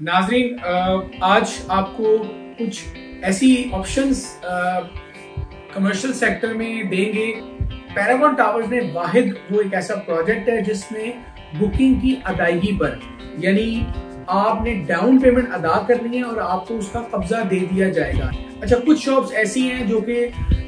नाजरीन, आज आपको कुछ ऐसी ऑप्शंस कमर्शियल सेक्टर में देंगे। पैरागॉन टावर्स में वाहिद वो एक ऐसा प्रोजेक्ट है जिसमें बुकिंग की अदायगी पर, यानी आपने डाउन पेमेंट अदा करनी है और आपको उसका कब्जा दे दिया जाएगा। अच्छा, कुछ शॉप्स ऐसी हैं जो कि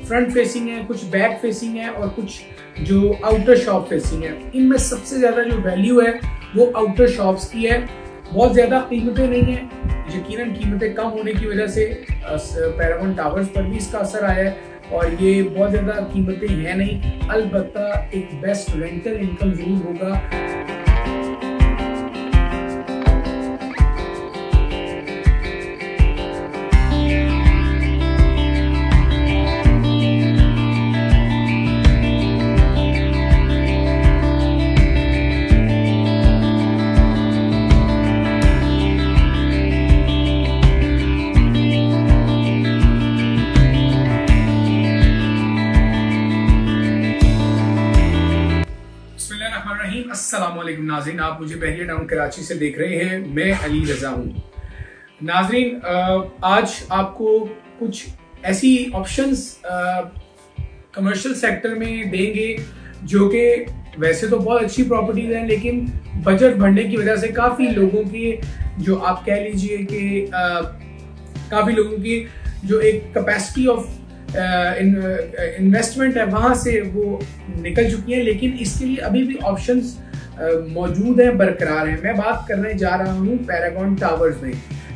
फ्रंट फेसिंग है, कुछ बैक फेसिंग है और कुछ जो आउटर शॉप फेसिंग है। इनमें सबसे ज्यादा जो वैल्यू है वो आउटर शॉप्स की है। बहुत ज्यादा कीमतें नहीं है, यकीनन कीमतें कम होने की वजह से पैरागॉन टावर्स पर भी इसका असर आया है और ये बहुत ज्यादा कीमतें हैं नहीं, अलबत्ता एक बेस्ट रेंटल इनकम जरूर होगा। अस्सलामुअलैकुम नाज़रीन, आप मुझे बहरिया टाउन कराची से देख रहे हैं। मैं अली रजा हूँ। नाज़रीन, आज आपको कुछ ऐसी ऑप्शंस कमर्शियल सेक्टर में देंगे जो कि वैसे तो बहुत अच्छी प्रॉपर्टीज हैं, लेकिन बजट बढ़ने की वजह से काफ़ी लोगों की जो आप कह लीजिए कि काफ़ी लोगों की जो एक कैपेसिटी ऑफ इन्वेस्टमेंट है वहाँ से वो निकल चुकी है, लेकिन इसके लिए अभी भी ऑप्शंस मौजूद हैं, बरकरार हैं। मैं बात करने जा रहा हूँ पैरागॉन टावर्स में।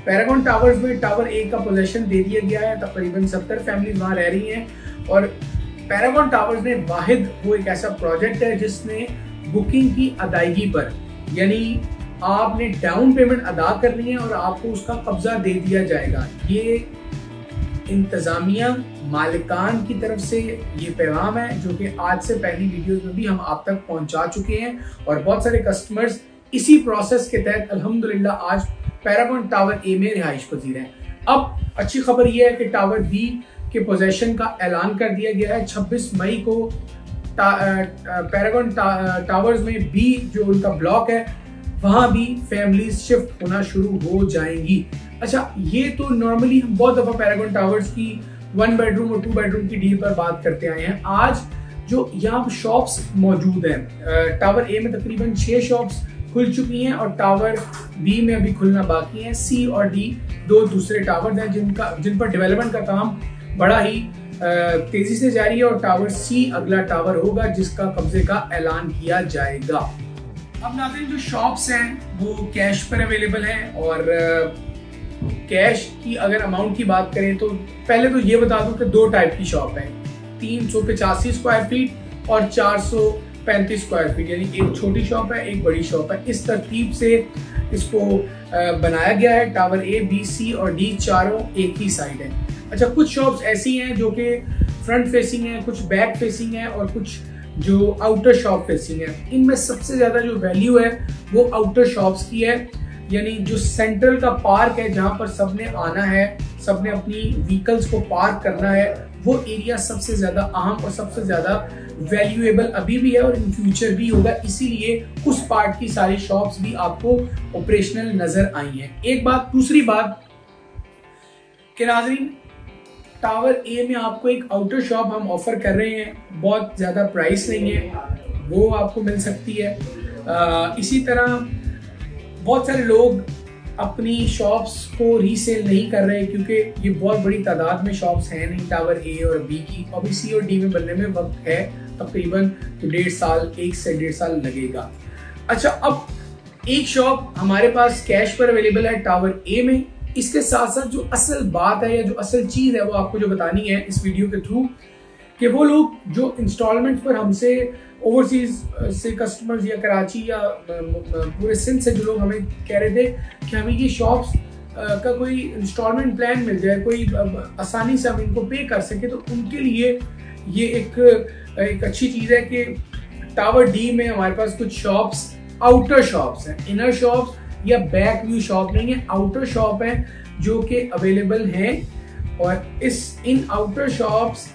पैरागॉन टावर्स में टावर ए का पोजीशन दे दिया गया है, तकरीबन 70 फैमिलीज वहाँ रह रही हैं और पैरागॉन टावर्स में वाहिद वो एक ऐसा प्रोजेक्ट है जिसमें बुकिंग की अदायगी पर, यानी आपने डाउन पेमेंट अदा करनी है और आपको उसका कब्जा दे दिया जाएगा। ये इंतजामिया मालिकान की तरफ से ये पैगाम है जो कि आज से पहली वीडियोस में भी हम आप तक पहुंचा चुके हैं और बहुत सारे कस्टमर्स इसी प्रोसेस के तहत अल्हम्दुलिल्लाह आज पैरागॉन टावर ए में रिहाइश पजीर हैं। अब अच्छी खबर यह है कि टावर बी के पोजीशन का ऐलान कर दिया गया है। 26 मई को पैरागॉन टावर्स में बी जो उनका ब्लॉक है वहां भी फैमिलीज शिफ्ट होना शुरू हो जाएंगी। अच्छा, ये तो नॉर्मली हम बहुत दफा पैरागॉन टावर्स की 1 बेडरूम और 2 बेडरूम की डील पर बात करते आए हैं। आज जो यहाँ शॉप्स मौजूद हैं, टावर ए में तकरीबन 6 शॉप्स खुल चुकी हैं और टावर बी में अभी खुलना बाकी है। सी और डी दो दूसरे टावर हैं जिन पर डेवलपमेंट का काम बड़ा ही तेजी से जारी है और टावर सी अगला टावर होगा जिसका कब्जे का ऐलान किया जाएगा। अब नाज़रीन, जो शॉप्स हैं वो कैश पर अवेलेबल हैं और कैश की अगर अमाउंट की बात करें तो पहले तो ये बता दूं कि 2 टाइप की शॉप है, 385 स्क्वायर फीट और 435 स्क्वायर फीट, यानी एक छोटी शॉप है एक बड़ी शॉप है। इस तरतीब से इसको बनाया गया है। टावर ए, बी, सी और डी चारों एक ही साइड है। अच्छा, कुछ शॉप्स ऐसी हैं जो कि फ्रंट फेसिंग है, कुछ बैक फेसिंग है और कुछ जो आउटर शॉप फेसिंग है। इनमें सबसे ज्यादा जो वैल्यू है वो आउटर शॉप्स की है, यानी जो सेंट्रल का पार्क है जहां पर सबने आना है, सबने अपनी व्हीकल्स को पार्क करना है, वो एरिया सबसे ज्यादा अहम और सबसे ज्यादा वैल्यूएबल अभी भी है और इन फ्यूचर भी होगा। इसीलिए उस पार्ट की सारी शॉप्स भी आपको ऑपरेशनल नजर आई हैं। एक बात, दूसरी बात कि नाज़रीन, टावर ए में आपको एक आउटर शॉप हम ऑफर कर रहे हैं, बहुत ज्यादा प्राइस नहीं है, वो आपको मिल सकती है। इसी तरह बहुत सारे लोग अपनी शॉप्स को रीसेल नहीं कर रहे क्योंकि ये बहुत बड़ी तादाद में शॉप्स हैं नहीं टावर ए और बी की। अभी सी और डी में बनने में वक्त है, तकरीबन 1.5 साल, 1 से 1.5 साल लगेगा। अच्छा, अब एक शॉप हमारे पास कैश पर अवेलेबल है टावर ए में। इसके साथ साथ जो असल बात है या जो असल चीज है वो आपको जो बतानी है इस वीडियो के थ्रू, कि वो लोग जो इंस्टॉलमेंट पर हमसे ओवरसीज से कस्टमर्स या कराची या पूरे सिंध से जो लोग हमें कह रहे थे कि हमें ये शॉप्स का कोई इंस्टॉलमेंट प्लान मिल जाए, कोई आसानी से हम इनको पे कर सके, तो उनके लिए ये एक अच्छी चीज़ है कि टावर डी में हमारे पास कुछ शॉप्स आउटर शॉप्स हैं। इनर शॉप्स या बैक व्यू शॉप नहीं है, आउटर शॉप है जो कि अवेलेबल हैं और इन आउटर शॉप्स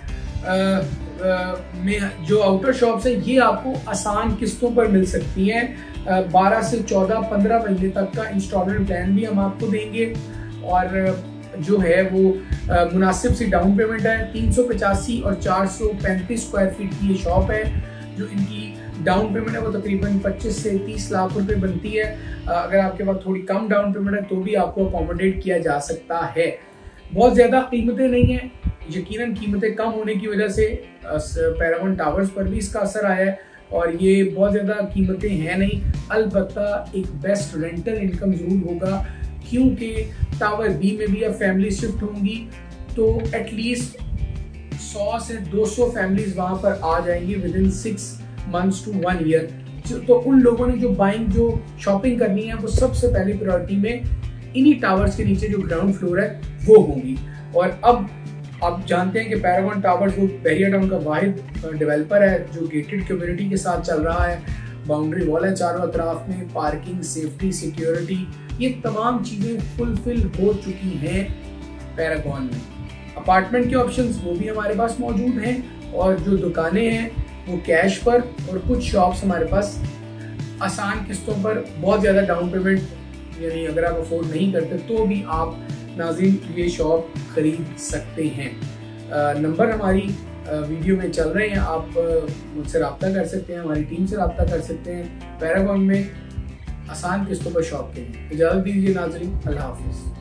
में जो आउटर शॉप्स है ये आपको आसान किस्तों पर मिल सकती हैं। 12 से 14, 15 महीने तक का इंस्टॉलमेंट प्लान भी हम आपको देंगे। और जो है वो मुनासिब सी डाउन पेमेंट है। 385 और 435 स्क्वायर फीट की ये शॉप है। जो इनकी डाउन पेमेंट है वो तकरीबन 25 से 30 लाख रुपए बनती है। अगर आपके पास थोड़ी कम डाउन पेमेंट है तो भी आपको अकोमोडेट किया जा सकता है। बहुत ज़्यादा कीमतें नहीं है, यकीनन कीमतें कम होने की वजह से पैरागॉन टावर्स पर भी इसका असर आया है। और ये बहुत ज़्यादा कीमतें हैं नहीं, अलबत्ता एक बेस्ट रेंटल इनकम जरूर होगा, क्योंकि टावर बी में भी अब फैमिली शिफ्ट होंगी तो एटलीस्ट 100 से 200 फैमिलीज वहाँ पर आ जाएंगी with in 6 months to 1 year। तो उन लोगों ने जो शॉपिंग करनी है वो सबसे पहली प्रायोरिटी में इन्हीं टावर्स के नीचे जो ग्राउंड फ्लोर है वो होंगी। और अब आप जानते हैं कि पैरागॉन टावर्स वो बहरिया टाउन का वाहिद डेवलपर है जो गेटेड कम्युनिटी के साथ चल रहा है। बाउंड्री वॉल है चारों अतराफ में, पार्किंग, सेफ्टी, सिक्योरिटी, ये तमाम चीज़ें फुलफिल हो चुकी हैं पैरागॉन में। अपार्टमेंट के ऑप्शंस वो भी हमारे पास मौजूद हैं और जो दुकानें हैं वो कैश पर, और कुछ शॉप्स हमारे पास आसान किस्तों पर, बहुत ज़्यादा डाउन पेमेंट यानी अगर आप अफोर्ड नहीं करते तो भी आप नाज़रीन ये शॉप खरीद सकते हैं। नंबर हमारी वीडियो में चल रहे हैं, आप मुझसे रब्ता कर सकते हैं, हमारी टीम से रब्ता कर सकते हैं पैरागॉन में आसान किस्तों पर शॉप के लिए। इजाज़त दीजिए नाज़रीन, अल्लाह हाफ़िज़।